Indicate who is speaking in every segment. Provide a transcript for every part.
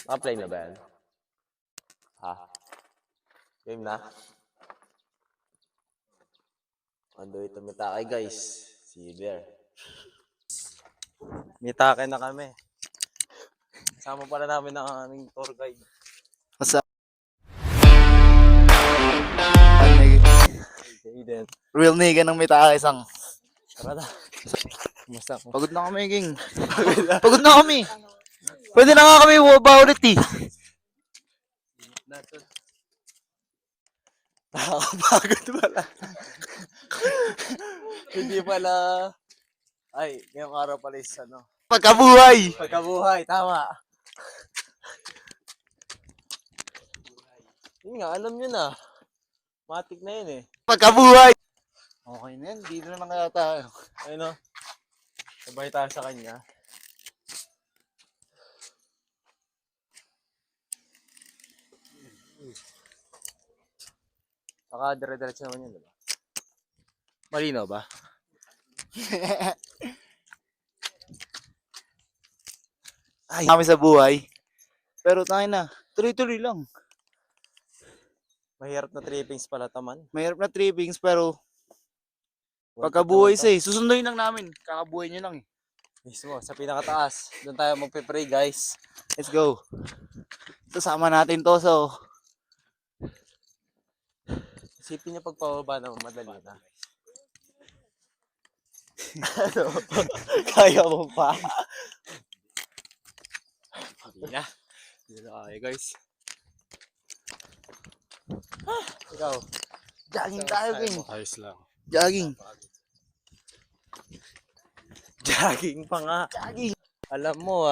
Speaker 1: Naka-play na ba yan? Ha? Game na? Ando ito mitake guys. See you there. Mitake na kami. Kasama pala namin ang aming tour guide.
Speaker 2: What's up?
Speaker 1: Aiden.
Speaker 2: Real nigga ng may tayo isang.
Speaker 1: Tara na. Kumusta ko?
Speaker 2: Pagod na kami, King. Pagod na kami. Pwede na nga kami waba ulit eh.
Speaker 1: Nakakapagod pala. Hindi pala. Ay, ngayong araw pala is ano.
Speaker 2: Pagkabuhay.
Speaker 1: Pagkabuhay, tama. Yun nga, alam nyo na. Matik na yun eh.
Speaker 2: Pagkabuhay. Okay na yan. Dito na lang kaya tayo.
Speaker 1: Ayun o. Sabay tayo sa kanya. Baka dire-diretso naman yun, diba? Malinaw ba?
Speaker 2: Ay, kami sa buhay. Pero tayo na. Tuloy-tuloy lang.
Speaker 1: Mahirap na trippings pala taman.
Speaker 2: Mahirap na trippings pero pagkabuhay sa eh. Susunduin lang namin. Kakabuhay nyo lang eh.
Speaker 1: Mismo, sa pinakataas. Doon tayo magpe-pray guys.
Speaker 2: Let's go. Sasama natin to so.
Speaker 1: Isipin niyo pagpababa naman madali na. Ano? Kaya mo pa? Hindi na. Hindi na kaya guys. Ikaw.
Speaker 2: Jogging tayo, King.
Speaker 1: Ayos lang.
Speaker 2: Jogging.
Speaker 1: Jogging pa nga.
Speaker 2: Jogging.
Speaker 1: Alam mo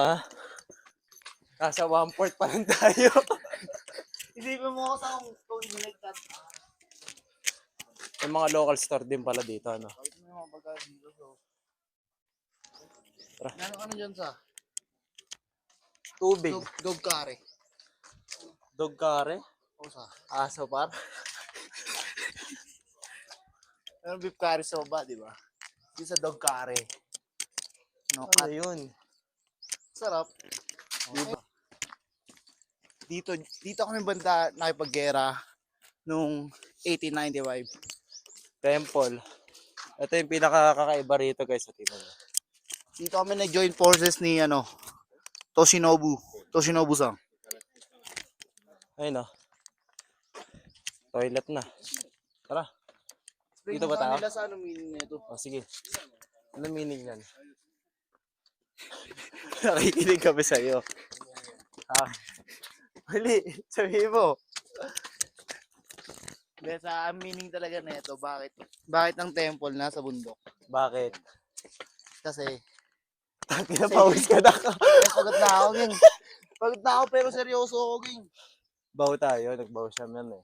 Speaker 1: nasa 1/4 pa lang tayo.
Speaker 2: Isipin mo ko sa kung nilagtat.
Speaker 1: May mga local store din pala dito, ano?
Speaker 2: Bakit mo yung mga pagkain dito so.
Speaker 1: Tara.
Speaker 2: Ano dyan sa?
Speaker 1: Tubig.
Speaker 2: Dog curry.
Speaker 1: Dog curry.
Speaker 2: O sa?
Speaker 1: Aso par.
Speaker 2: Meron beef curry soba, di ba? Yung sa dog curry. No,
Speaker 1: Ano yun?
Speaker 2: sarap. Dito kami banda nakipaggera nung 1895.
Speaker 1: Temple. Ito yung pinakakakaiba rito guys sa tingnan mo.
Speaker 2: Dito kami nag-join forces ni Toshinobu-san.
Speaker 1: Ayun Toilet na. Tara. Dito ba tayo?
Speaker 2: Nila sa ano meaning nito?
Speaker 1: O sige. Ano meaning yan? Nakikinig kami sa'yo. Mali. Sabihin mo.
Speaker 2: Sa meaning talaga nito, bakit ang temple nasa bundok?
Speaker 1: Bakit?
Speaker 2: Kasi
Speaker 1: Pinapawis ka na ka.
Speaker 2: pagod na ako, Ging. Pagod na ako pero seryoso ako, Ging.
Speaker 1: Baw tayo. Nagbaw siya man eh.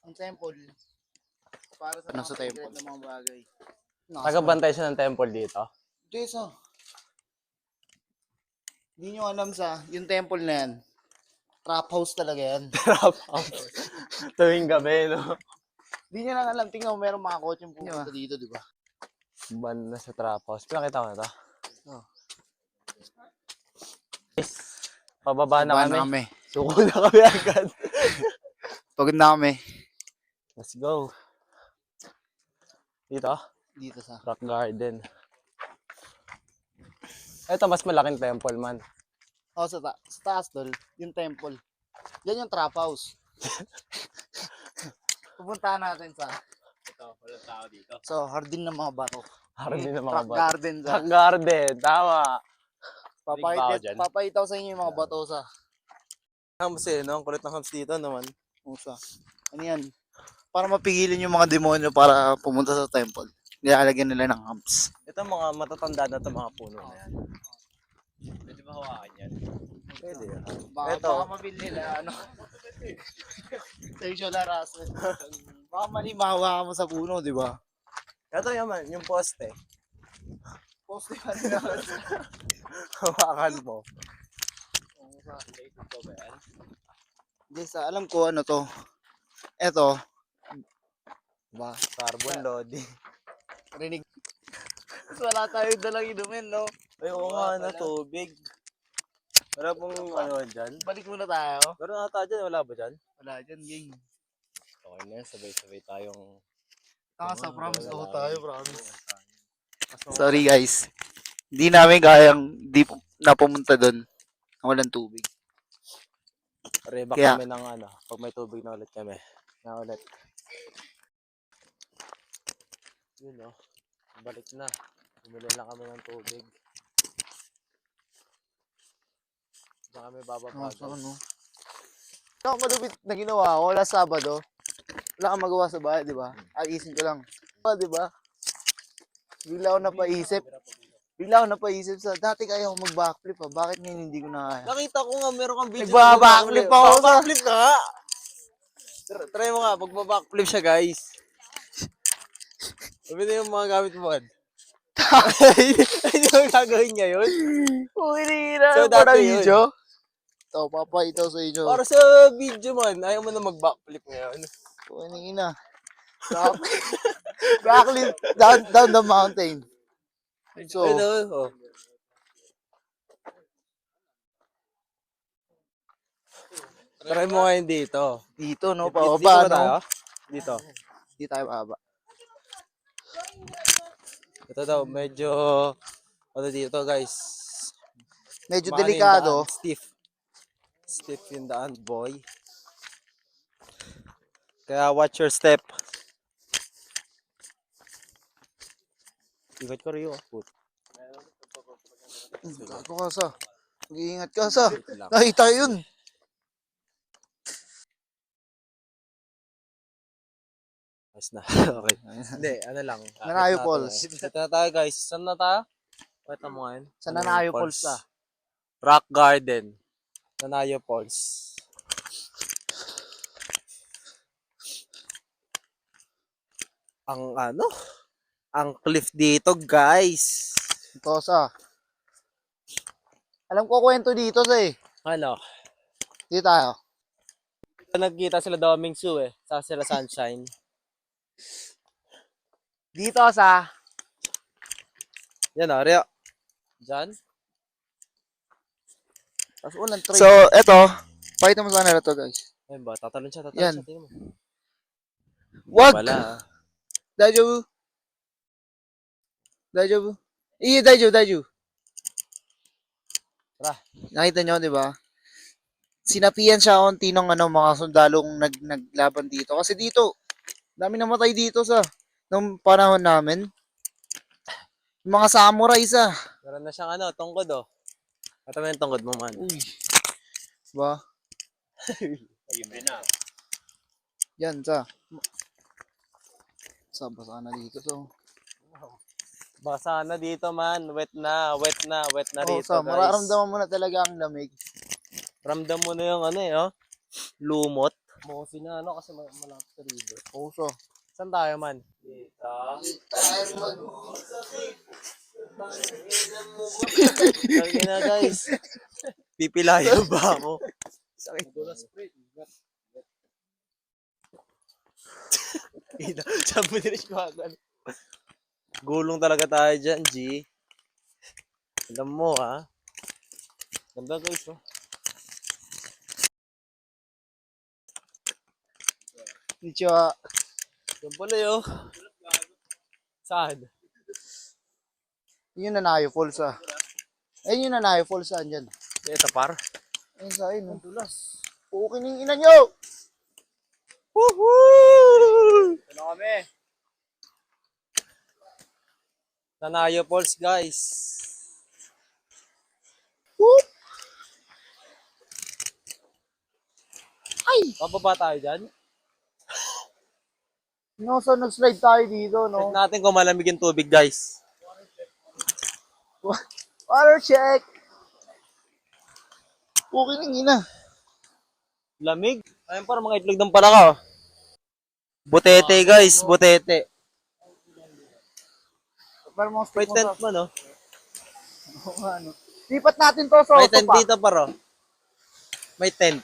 Speaker 2: Ang temple para sa
Speaker 1: Nasa
Speaker 2: mga
Speaker 1: temple?
Speaker 2: ng mga bagay.
Speaker 1: Tagabantay siya ng temple dito.
Speaker 2: Desa. Hindi nyo alam yung temple na yan. Trap house talaga yan.
Speaker 1: Trap house. Tuwing gabi, no?
Speaker 2: Hindi nyo lang alam. Tingnan mo, meron mga kotse pumunta dito, di ba?
Speaker 1: Ban na sa trap house. Pinakita ko na to.
Speaker 2: Oh.
Speaker 1: Pababa na
Speaker 2: Baba
Speaker 1: kami. Suko na kami agad.
Speaker 2: Pagod na kami.
Speaker 1: Let's go. Dito?
Speaker 2: Dito sa.
Speaker 1: Rock Garden. Ito, mas malaking temple man.
Speaker 2: Oh, sa taas doon, yung temple. Yan yung trap house. Pupuntahan natin sa.
Speaker 1: Ito, walang tao dito.
Speaker 2: So, hardin ng mga bato.
Speaker 1: Hardin ng mga
Speaker 2: Rock
Speaker 1: bato.
Speaker 2: garden sa.
Speaker 1: Rock Garden, tama.
Speaker 2: Papakita ko sa inyo yung mga bato sa.
Speaker 1: Hams eh, no? Ang kulit ng hams dito naman.
Speaker 2: Usa. Ano yan? Para mapigilin yung mga demonyo para pumunta sa temple. Nilalagyan nila ng humps.
Speaker 1: Ito mga matatanda na ito mga puno na yan. Pwede ba hawakan yan? Pwede yan.
Speaker 2: Baka mabili nila, sexual harassment. Baka mali mahawakan mo sa puno, di ba?
Speaker 1: Ito yaman, yung poste.
Speaker 2: Poste pa rin naman.
Speaker 1: Hawakan mo.
Speaker 2: Yes, alam ko ano to. Ito. Diba?
Speaker 1: Carbon loading.
Speaker 2: Rinig. Wala tayong dalang inumin, no?
Speaker 1: Ay, oo nga na, tubig. Wala pong ano dyan.
Speaker 2: Balik muna tayo.
Speaker 1: Meron ata dyan, wala ba dyan?
Speaker 2: Wala dyan, gang.
Speaker 1: Okay na, sabay-sabay tayong...
Speaker 2: Sa promise ako tayo, promise.
Speaker 1: Kaso,
Speaker 2: Sorry guys. Hindi namin kayang di napumunta doon. Walang tubig.
Speaker 1: Reback
Speaker 2: Kaya-
Speaker 1: kami ng ano, pag may tubig na ulit kami. Na ulit. Yun o. Balik na. Bumili lang kami ng tubig. Diyan kami bababa.
Speaker 2: Ano? Ako malupit na ginawa ko last Sabado. Wala kang magawa sa bahay, di ba? Ayisin ko lang. Di ba? Bigla ako napaisip sa dati kaya ako mag-backflip ha. Bakit ngayon hindi ko na kaya?
Speaker 1: Nakita ko nga meron kang video.
Speaker 2: Nagba-backflip ako sa...
Speaker 1: Backflip ka nga! Try mo nga, pag-backflip siya guys. Sabi na yung mga gamit mo. Hindi mo gagawin ngayon.
Speaker 2: Uy, nila.
Speaker 1: So,
Speaker 2: Para
Speaker 1: dati yun.
Speaker 2: video. Ito, papakita sa inyo.
Speaker 1: Para sa video man, ayaw mo na mag-backflip ngayon.
Speaker 2: Uy, nila. Backflip down the mountain. So,
Speaker 1: Ano, oh. Try mo ngayon dito.
Speaker 2: dito, no?
Speaker 1: Dito
Speaker 2: Pababa,
Speaker 1: ba tayo?
Speaker 2: no?
Speaker 1: Dito.
Speaker 2: Hindi tayo pababa.
Speaker 1: Ito daw, medyo, ano dito guys.
Speaker 2: Medyo
Speaker 1: Maano yung
Speaker 2: delikado.
Speaker 1: daan, stiff. Stiff yung daan, boy. Kaya watch your step. Ingat ko rin yung put.
Speaker 2: Gago ka sa. Mag-iingat ka sa.
Speaker 1: Wait lang.
Speaker 2: Nakita yun.
Speaker 1: Ayos na. Okay. Hindi, ano lang.
Speaker 2: Nanayo
Speaker 1: Akit natin
Speaker 2: Falls.
Speaker 1: ngayon. Dito na tayo guys. Saan na tayo? Wait mo ngayon.
Speaker 2: Sa Nanayo Falls na.
Speaker 1: Rock Garden. Nanayo Falls. Ang ano? Ang cliff dito guys.
Speaker 2: Ito sa. Alam ko kwento dito sa eh.
Speaker 1: Ano?
Speaker 2: Dito tayo.
Speaker 1: Nagkita sila Doming Su eh. Sa sila Sunshine.
Speaker 2: Dito sa.
Speaker 1: Yan o, Rio. Diyan.
Speaker 2: Tapos unang trade. So, eto. Pakita mo sana na to guys.
Speaker 1: Ayun ba? Tatalon siya.
Speaker 2: Yan.
Speaker 1: Tingnan mo.
Speaker 2: Wag!
Speaker 1: Wala.
Speaker 2: Daiju. Daiju. Iya, daiju.
Speaker 1: Tara.
Speaker 2: Nakita nyo, di ba? Sinapian siya konti ng mga sundalong naglaban dito. Kasi dito, dami namatay dito sa nung panahon namin. Yung mga samurai sa.
Speaker 1: Meron na siyang ano, tungkod oh. Ito mo yung tungkod mo man.
Speaker 2: Uy. Diba?
Speaker 1: Libre na.
Speaker 2: Yan, sa. Basa na dito, so.
Speaker 1: Basa na dito man. Wet na
Speaker 2: Oh,
Speaker 1: rito
Speaker 2: sa,
Speaker 1: guys.
Speaker 2: mararamdaman mo na talaga ang lamig.
Speaker 1: Ramdam mo na yung ano eh, oh. Lumot. Mosi na ano kasi malapit sa river.
Speaker 2: Oh, so.
Speaker 1: Saan tayo man? Dito. Sabi na guys. Pipilayo ba ako? Sakit. Sabi mo nila siya gulong talaga tayo dyan, G. Alam mo, ha? Ganda guys, oh.
Speaker 2: Dito,
Speaker 1: Yan pala yun. Saan?
Speaker 2: yun Nanayo Falls, ah. Ayun yung Nanayo Falls, saan dyan?
Speaker 1: Ito par.
Speaker 2: Ayun sa ayun. Ang tulas. Pukin yung ina nyo!
Speaker 1: Woohoo! Ano kami? Nanayo Falls, guys.
Speaker 2: Whoop! Ay!
Speaker 1: Pababa tayo dyan.
Speaker 2: No, so nag-slide tayo dito,
Speaker 1: Check
Speaker 2: no?
Speaker 1: natin kung malamig yung tubig, guys.
Speaker 2: Water check! Pukin yung ina.
Speaker 1: Lamig? Ayun parang mga itlog ng palaka, oh. Butete, guys. Butete.
Speaker 2: Para mga
Speaker 1: May
Speaker 2: stick mo
Speaker 1: tent mo, no?
Speaker 2: ano. Lipat natin to sa
Speaker 1: May
Speaker 2: auto
Speaker 1: tent
Speaker 2: pa.
Speaker 1: dito, paro. May tent.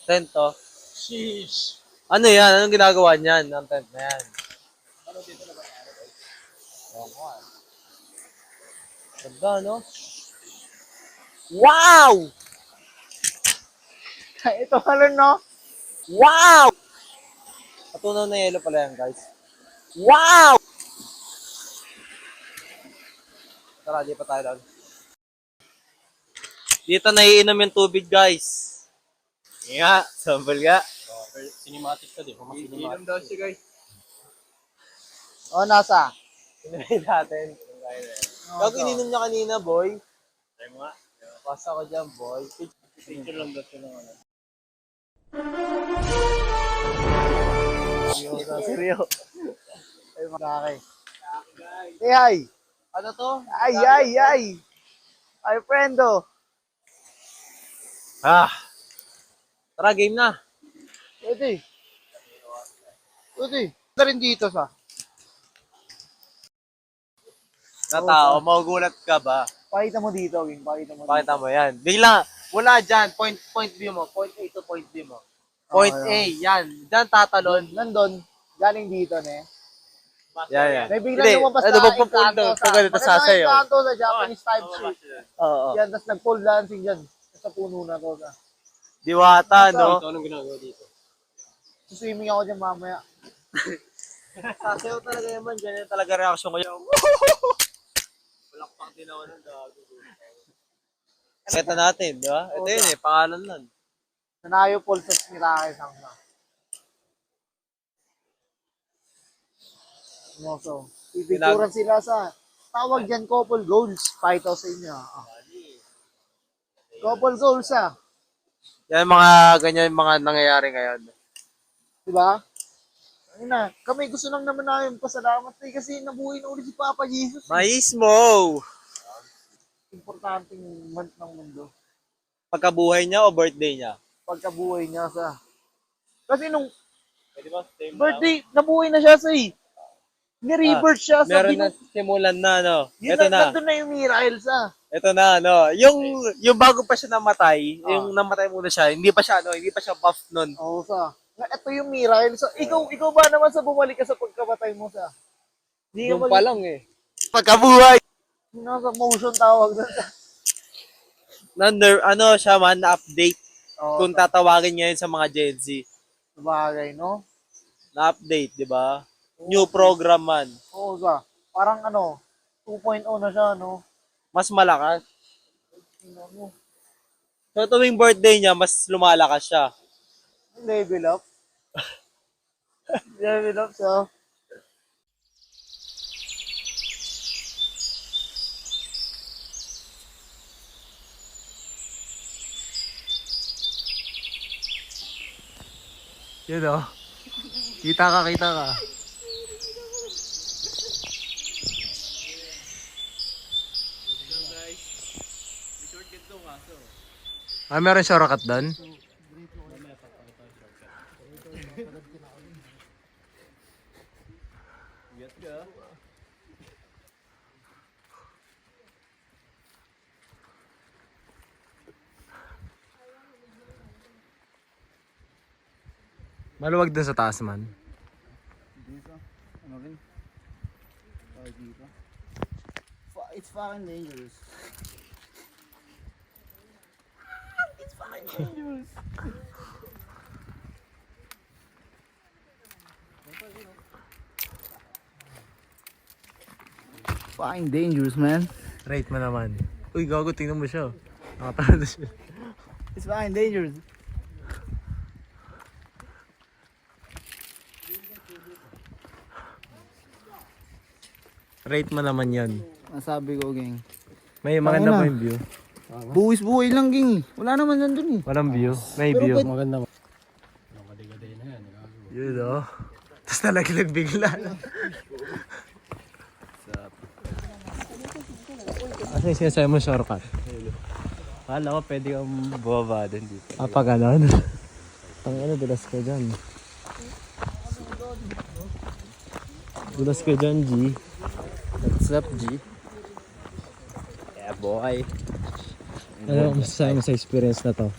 Speaker 1: Tent, oh. Sheesh. Ano yan? Anong ginagawa niyan? Ang tent na yan. Ganda, no? Wow!
Speaker 2: Ito pala, no?
Speaker 1: Wow! Patunaw na yellow pala yan, guys. Wow! Tara, di pa tayo doon. Dito naiinom yung tubig, guys. Nga, sample nga. Cinematic ka, di ba? Mas cinematic. Daw siya, guys.
Speaker 2: O, nasa?
Speaker 1: Inumin natin. Bago ininom niya kanina, boy. Tayo mo nga. Pasa ko dyan, boy. Picture lang daw siya ng ano. Seryo.
Speaker 2: Ay, magkakay. Say hi.
Speaker 1: Ano to?
Speaker 2: Ay, ay, ay. Ay, friendo.
Speaker 1: Ah. Tara, game na.
Speaker 2: Pwede. Pwede. Ito rin dito sa.
Speaker 1: Na tao, magugulat ka ba?
Speaker 2: Pakita mo dito, Wing. Pakita mo dito.
Speaker 1: Pakita mo yan. Bigla, wala dyan. Point view mo. Point A to point B mo. Point A, yan. Dyan tatalon.
Speaker 2: Nandun. Galing dito, ne?
Speaker 1: Yan, yan.
Speaker 2: May biglang lumabas na
Speaker 1: magpupunto. Pag ganito sasayaw.
Speaker 2: Encanto sa Japanese type shit.
Speaker 1: Oo.
Speaker 2: Yan, tapos nag-pole dancing dyan. Sa puno na to.
Speaker 1: Diwata, no?
Speaker 3: Anong ginagawa dito?
Speaker 2: Swimming ako dyan mamaya.
Speaker 1: Sasayaw talaga yaman. Ganyan talaga reaction ko yung walakpak din ako ng gago. Keta natin, di ba? Ito yun eh, pangalan nun.
Speaker 2: Sanayo Pulsos Mirake Sangma. So, pipicturan sila sa tawag dyan couple goals. Pakita ko sa inyo. Couple goals
Speaker 1: Yan mga ganyan mga nangyayari ngayon.
Speaker 2: Diba? Ayun na, kami gusto lang naman namin pasalamat kasi nabuhay na ulit si Papa Jesus.
Speaker 1: Maismo!
Speaker 2: Importanteng month ng mundo.
Speaker 1: Pagkabuhay niya o birthday niya?
Speaker 2: Pagkabuhay niya sa... Kasi nung
Speaker 1: Pwede ba?
Speaker 2: birthday, nabuhay na siya sa ni-rebirth siya sa
Speaker 1: Meron na simulan na, no?
Speaker 2: Yun
Speaker 1: Ito na.
Speaker 2: nandun na yung miracle sa.
Speaker 1: Ito na, no? Yung bago pa siya namatay, yung namatay muna siya, hindi pa siya buff nun.
Speaker 2: Oo sa. Ito yung miracle sa. Ikaw ba naman sa bumalik ka sa pagkamatay mo sa? Hindi ka
Speaker 1: pa lang eh. Pagkabuhay!
Speaker 2: Nasa motion tawag doon sa.
Speaker 1: Ano siya man, na-update.
Speaker 2: Oo,
Speaker 1: Kung tatawagin ngayon sa mga Gen Z.
Speaker 2: sabagay, no?
Speaker 1: Na-update, di ba? New program man.
Speaker 2: Oo sa. Parang 2.0 na siya, no?
Speaker 1: Mas malakas. So tuwing birthday niya, mas lumalakas siya.
Speaker 2: Level up. Level up sa.
Speaker 1: Yun o. Kita ka. Meron shortcut doon? Maluwag dun sa taas man.
Speaker 2: Dito. Ano rin? Dito. It's fucking dangerous. It's fucking dangerous. Fucking dangerous, man.
Speaker 1: Right mo naman. Uy, gago, tingnan mo siya. Nakatalo siya.
Speaker 2: It's fucking dangerous.
Speaker 1: Rate mo naman yan.
Speaker 2: Nasabi ko, gang.
Speaker 1: May maganda pa yung view.
Speaker 2: Buwis-buhay lang, gang. Wala naman nandun eh.
Speaker 1: Walang view. May
Speaker 2: Pero
Speaker 1: view.
Speaker 3: Maganda mo. Nakaligaday na yan.
Speaker 1: Yun o. Tapos nalaglag bigla. Asa yung sinasabi mo shortcut?
Speaker 3: Kala ko pwede kang bumaba din dito.
Speaker 1: Pag ganon. Dulas ka dyan. Dulas ka dyan, G.
Speaker 3: What's up, G? Yeah, boy.
Speaker 1: Ano masasabi mo sa experience na to?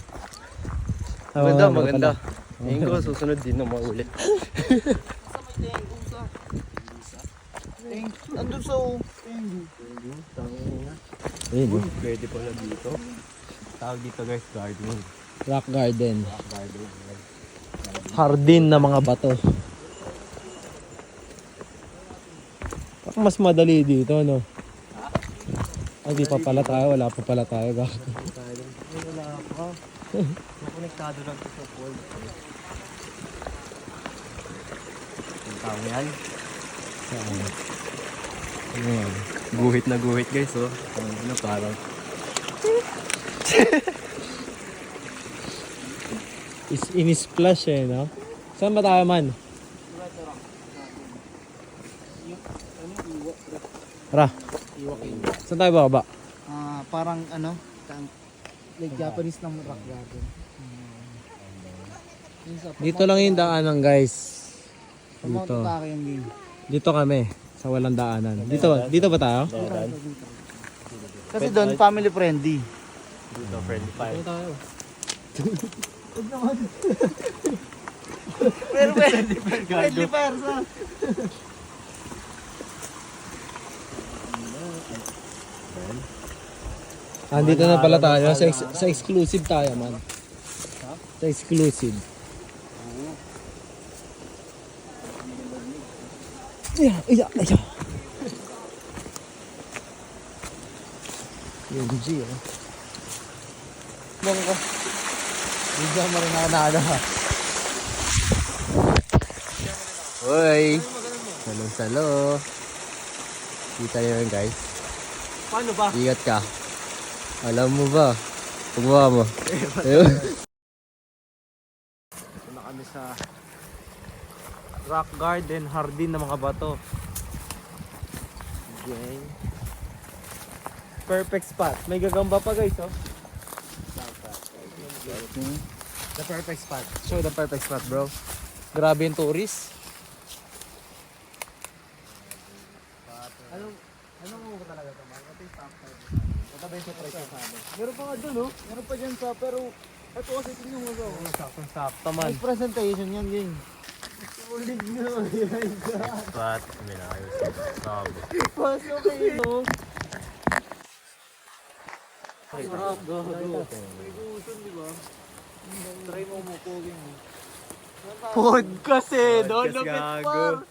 Speaker 3: Maganda. Ngayon ko susunod din na maulit.
Speaker 2: Andun sa Tengu.
Speaker 3: Ayun, oh.
Speaker 1: Pwede pala dito. Tawag dito guys, garden.
Speaker 3: Rock garden. Hardin na mga bato. Baka mas madali dito, no? Ay, di pa pala tayo. Wala pa pala tayo.
Speaker 1: Wala pa. Konektado lang sa pool. Ang tao yan.
Speaker 3: Ano yan?
Speaker 1: Guhit na guhit guys, oh. Ano parang.
Speaker 3: In-splash eh, no? Saan ba tayo man? Tara. Saan tayo bababa?
Speaker 2: Parang ano, like Japanese ng rock garden.
Speaker 3: Dito lang yung daanan, guys.
Speaker 2: Dito.
Speaker 3: Dito. Dito kami. Sa walang daanan. Dito ba tayo?
Speaker 2: Kasi doon family friendly.
Speaker 1: Dito, friendly fire.
Speaker 3: Dito tayo.
Speaker 2: Pero friendly fire sa.
Speaker 3: Andito na pala tayo. Sa exclusive tayo, man. Sa exclusive. Iya. Yung G, oh.
Speaker 2: Bong ko. Hindi mo rin ako na ha.
Speaker 3: Hoy! Salo. Kita nyo yun, guys.
Speaker 1: Paano ba?
Speaker 3: Ingat ka. Alam mo ba? Pagawa mo. Ayun.
Speaker 1: Ito na kami sa rock garden, hardin na mga bato. Okay. Perfect spot. May gagamba pa guys, oh.
Speaker 3: The perfect spot. Show the perfect spot, bro. Grabe yung tourist.
Speaker 2: Anong mo talaga ito, man? Ito yung top 5. Ito ba yung surprise sa amin? Meron pa nga dun, oh. Meron pa dyan sa, pero ito kasi tingnan mo ba?
Speaker 1: Sakto man.
Speaker 2: May presentation yan, gang. Ulit na,
Speaker 1: Spot. May nakayos. Sabo.
Speaker 2: pasok kayo.
Speaker 1: Sarap. Go.
Speaker 2: May gusto, di ba? Try mo mo po, gang.
Speaker 1: Podcast eh. Doon lapit pa.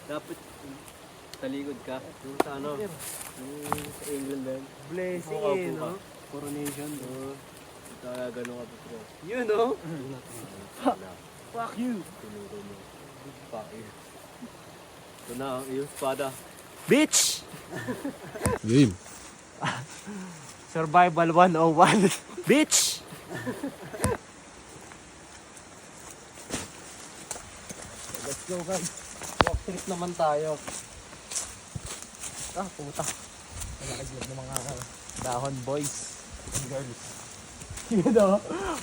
Speaker 1: Dapat talikod ka. Yung sa ano? Yung sa England din.
Speaker 2: Blessing
Speaker 1: eh,
Speaker 2: no?
Speaker 1: Coronation. Oo. Kaya gano'n ka bro.
Speaker 2: Yun, no?
Speaker 1: Fuck you. Tinuro mo. Fuck you. Ito na ang iyong espada. Bitch!
Speaker 3: Game.
Speaker 1: Survival 101. Bitch!
Speaker 2: Let's go, guys. Walk trip naman tayo. Puta. Nakaglag ng mga dahon boys and girls.
Speaker 1: Yun o.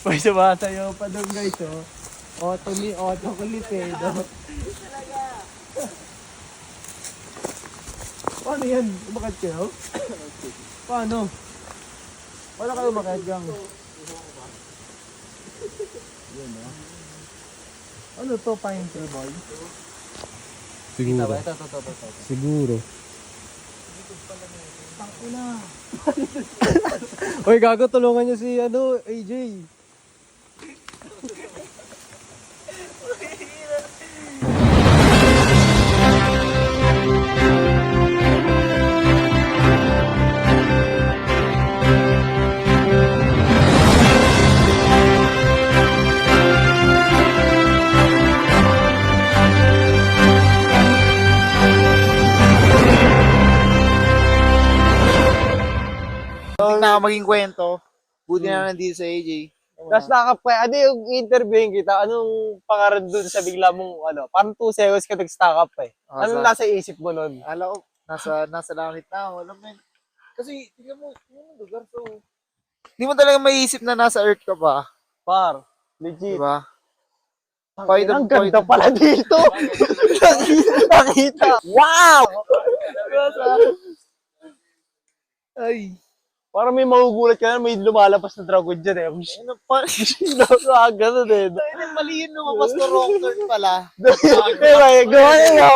Speaker 1: May sumasayaw pa doon guys o. Auto kulit eh.
Speaker 2: Paano yan? Umakad kayo? Paano? Wala kayo umakad gang. Yun, no? Ano to, pine tree boy?
Speaker 3: Siguro.
Speaker 2: Ito.
Speaker 3: Siguro.
Speaker 2: Tangina.
Speaker 3: Uy, gago, tulungan niyo si AJ.
Speaker 2: Hindi na maging kwento. Buti na nandito sa AJ.
Speaker 1: Tapos ano yung interviewin kita, anong pangarap dun sa bigla mong parang 2 seconds ka nag-stack up eh. Anong nasa isip mo nun?
Speaker 2: Alam ko, nasa langit na ako. Alam mo yun. Kasi, tingnan mo yung lugar to. Hindi mo talaga maiisip na nasa earth ka ba?
Speaker 1: Par, legit.
Speaker 2: Diba?
Speaker 1: Ang ganda pala dito. Nakita. Wow!
Speaker 2: Ay.
Speaker 1: Parang may magugulat ka na, may lumalabas na dragon dyan eh.
Speaker 2: Ano pa?
Speaker 1: Ganun eh.
Speaker 2: Mali yun, lumabas na wrong turn pala.
Speaker 1: Gawa niya.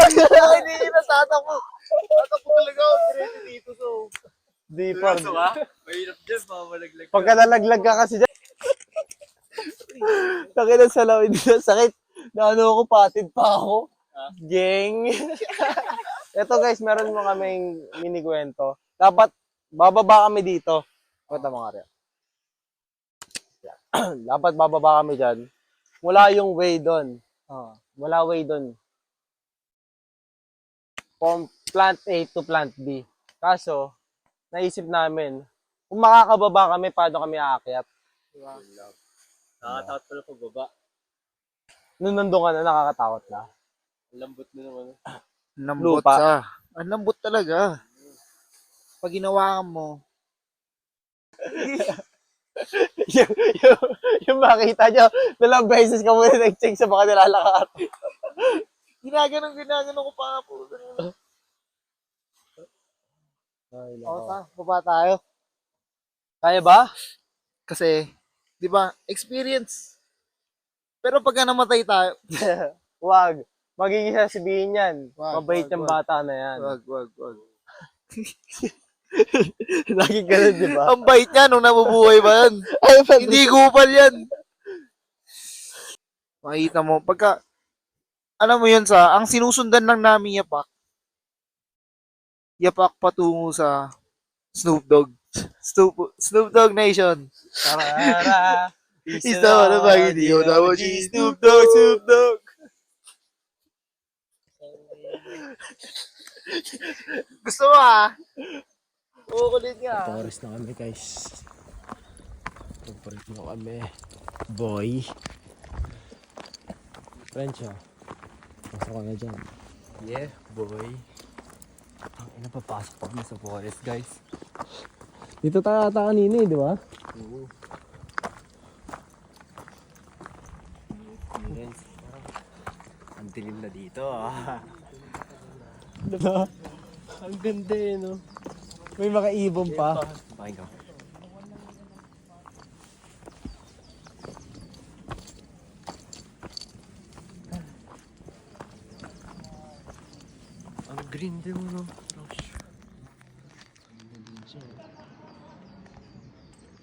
Speaker 2: Hindi, natatakbo. Natatakbo talaga ako. Diretso dito, so.
Speaker 1: Di pa.
Speaker 4: Mahirap dyan, mamalaglag.
Speaker 1: Pagka nalaglag ka kasi dyan. Takinan sa lawin dito. Sakit. Naano ako, patid pa ako. Geng. Ito guys, meron mo kaming mini kwento. Dapat, bababa kami dito. Kwenta mo nga rin. Dapat bababa kami dyan. Wala yung way doon. Wala way doon. From plant A to plant B. Kaso, naisip namin, kung makakababa kami, paano kami aakyat?
Speaker 4: Nakakatakot pala pagbaba.
Speaker 1: Nung nandun ka na, nakakatakot na.
Speaker 4: Lambot na naman.
Speaker 2: Lambot
Speaker 1: Lupa.
Speaker 2: sa. Ang lambot talaga. Pag ginawa mo,
Speaker 1: yung makita nyo, dalawang beses ka muna nag-check sa baka nilalakad.
Speaker 2: ginaganon ko pa po. O, baba tayo.
Speaker 1: Kaya ba?
Speaker 2: Kasi, di ba, experience. Pero pagka namatay tayo,
Speaker 1: Wag. Magiging sasabihin yan.
Speaker 2: Wag,
Speaker 1: Mabait
Speaker 2: wag,
Speaker 1: yung
Speaker 2: wag.
Speaker 1: bata na yan.
Speaker 2: wag.
Speaker 1: Lagi ganun, di ba?
Speaker 2: Ang bait niya nung nabubuhay ba yan?
Speaker 1: Ay,
Speaker 2: Hindi kupal yan. Makita mo, pagka, alam mo yun ang sinusundan lang namin yapak patungo sa Snoop Dogg. Snoop Dogg Nation.
Speaker 1: Tarara.
Speaker 2: Isa na ba, hindi ko tawag si
Speaker 1: Snoop Dogg.
Speaker 2: Gusto mo kukulit nga.
Speaker 3: Forest na kami guys. Paparit mo kami. Boy. French ah. Pasok ka na dyan.
Speaker 4: Yeah, boy. Ang ina, papasok pa kami sa forest, guys.
Speaker 3: Dito tayo ata kanina eh, di ba?
Speaker 4: Oo. Guys, ang dilim na dito, ah.
Speaker 3: Diba? Ang ganda eh, no? May makaibon pa.
Speaker 4: Pakinggan. Ang green din mo, no?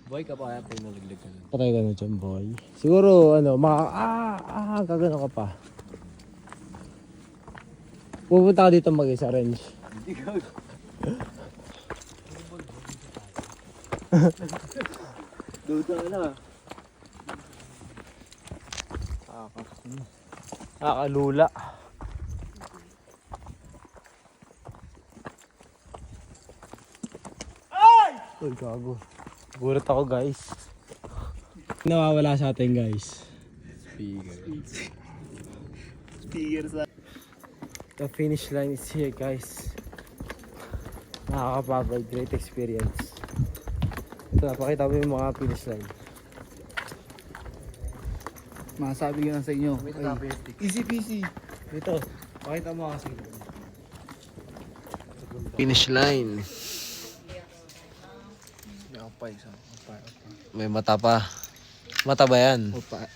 Speaker 4: Boy, kapaya pag nalaglag ka nun.
Speaker 3: Patay ka na dyan, boy. Siguro, gagano ka pa. Pupunta ka dito mag-isa, Renz.
Speaker 4: Hindi ka. Duda ka na.
Speaker 1: Nakakalula.
Speaker 3: Uy, gago. Gulat ako, guys. Nawawala sa atin, guys.
Speaker 2: Speaker sa.
Speaker 3: The finish line is here, guys. Nakakapagod, great experience. Ito, napakita mo yung mga finish line.
Speaker 2: Masabi ko na sa inyo. Easy peasy.
Speaker 3: Ito, pakita mo kasi.
Speaker 4: Finish line.
Speaker 2: Opa, isa.
Speaker 4: May mata pa. Mata ba yan?
Speaker 2: Opa.